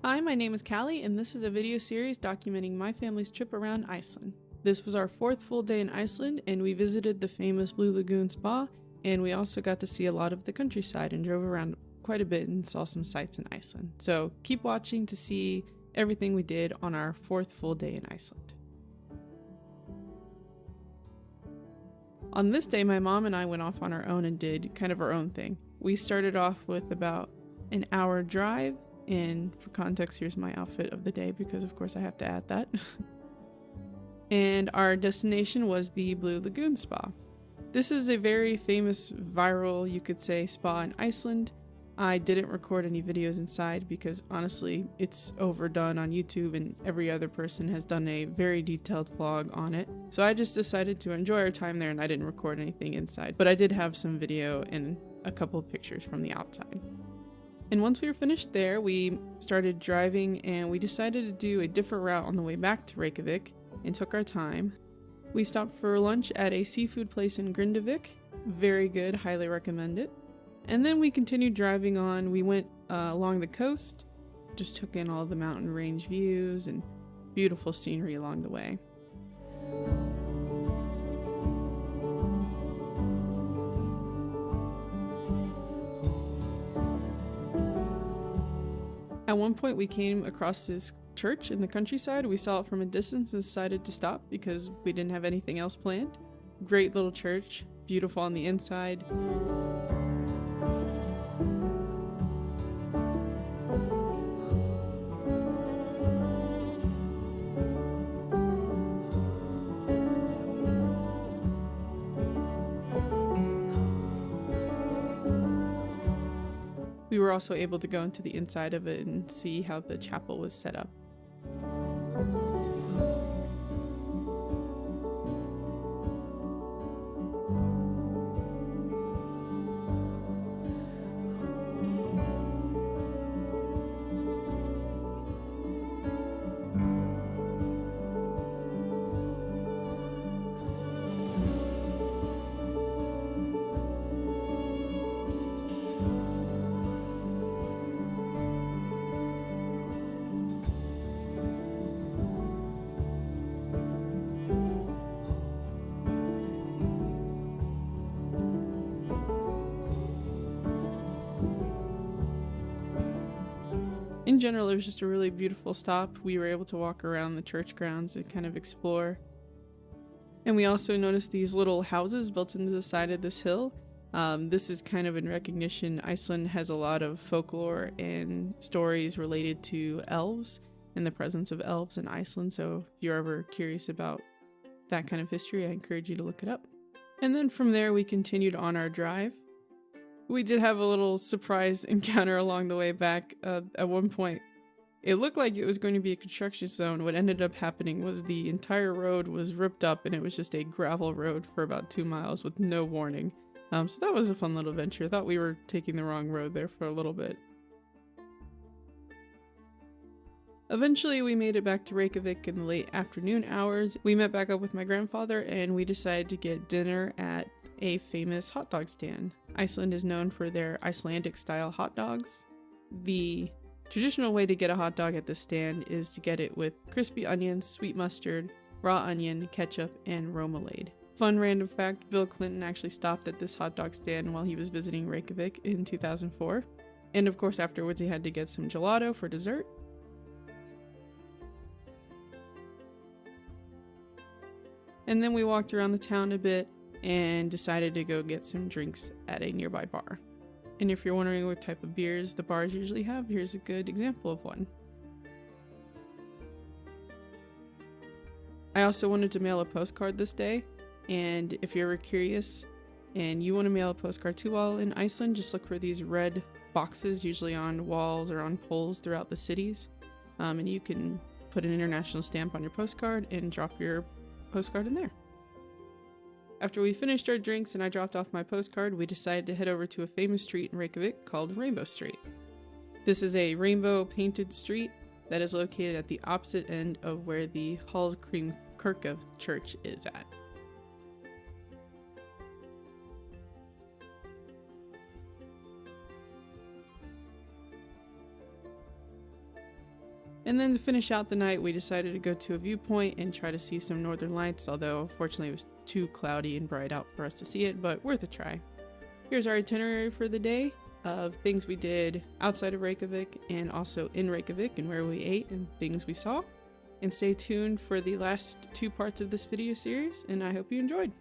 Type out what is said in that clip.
Hi, my name is Callie, and this is a video series documenting my family's trip around Iceland. This was our fourth full day in Iceland, and we visited the famous Blue Lagoon spa, and we also got to see a lot of the countryside and drove around quite a bit and saw some sights in Iceland. So keep watching to see everything we did on our fourth full day in Iceland. On this day, my mom and I went off on our own and did kind of our own thing. We started off with about an hour drive, and for context, here's my outfit of the day because of course I have to add that. And our destination was the Blue Lagoon spa. This is a very famous, viral, you could say, spa in Iceland. I didn't record any videos inside because honestly, it's overdone on YouTube and every other person has done a very detailed vlog on it. So I just decided to enjoy our time there and I didn't record anything inside, but I did have some video and a couple of pictures from the outside. And once we were finished there, we started driving and we decided to do a different route on the way back to Reykjavik and took our time. We stopped for lunch at a seafood place in Grindavik. Very good, highly recommend it. And then we continued driving on. We went along the coast, just took in all the mountain range views and beautiful scenery along the way. At one point we came across this church in the countryside. We saw it from a distance and decided to stop because we didn't have anything else planned. Great little church, beautiful on the inside. We were also able to go into the inside of it and see how the chapel was set up. In general, it was just a really beautiful stop. We were able to walk around the church grounds and kind of explore. And we also noticed these little houses built into the side of this hill. This is kind of in recognition. Iceland has a lot of folklore and stories related to elves and the presence of elves in Iceland. So if you're ever curious about that kind of history, I encourage you to look it up. And then from there, we continued on our drive. We did have a little surprise encounter along the way back. At one point, it looked like it was going to be a construction zone. What ended up happening was the entire road was ripped up and it was just a gravel road for about 2 miles with no warning. So that was a fun little adventure. I thought we were taking the wrong road there for a little bit. Eventually, we made it back to Reykjavik in the late afternoon hours. We met back up with my grandfather and we decided to get dinner at a famous hot dog stand. Iceland is known for their Icelandic style hot dogs. The traditional way to get a hot dog at this stand is to get it with crispy onions, sweet mustard, raw onion, ketchup, and romalade. Fun random fact, Bill Clinton actually stopped at this hot dog stand while he was visiting Reykjavik in 2004. And of course afterwards he had to get some gelato for dessert. And then we walked around the town a bit and decided to go get some drinks at a nearby bar. And if you're wondering what type of beers the bars usually have, here's a good example of one. I also wanted to mail a postcard this day, and if you're ever curious and you want to mail a postcard too while in Iceland, just look for these red boxes, usually on walls or on poles throughout the cities, and you can put an international stamp on your postcard and drop your postcard in there. After we finished our drinks and I dropped off my postcard, we decided to head over to a famous street in Reykjavik called Rainbow Street. This is a rainbow painted street that is located at the opposite end of where the Hallgrímskirkja church is at. And then to finish out the night, we decided to go to a viewpoint and try to see some northern lights, although unfortunately it was too cloudy and bright out for us to see it, but worth a try. Here's our itinerary for the day of things we did outside of Reykjavik and also in Reykjavik, and where we ate and things we saw. And stay tuned for the last 2 parts of this video series, and I hope you enjoyed.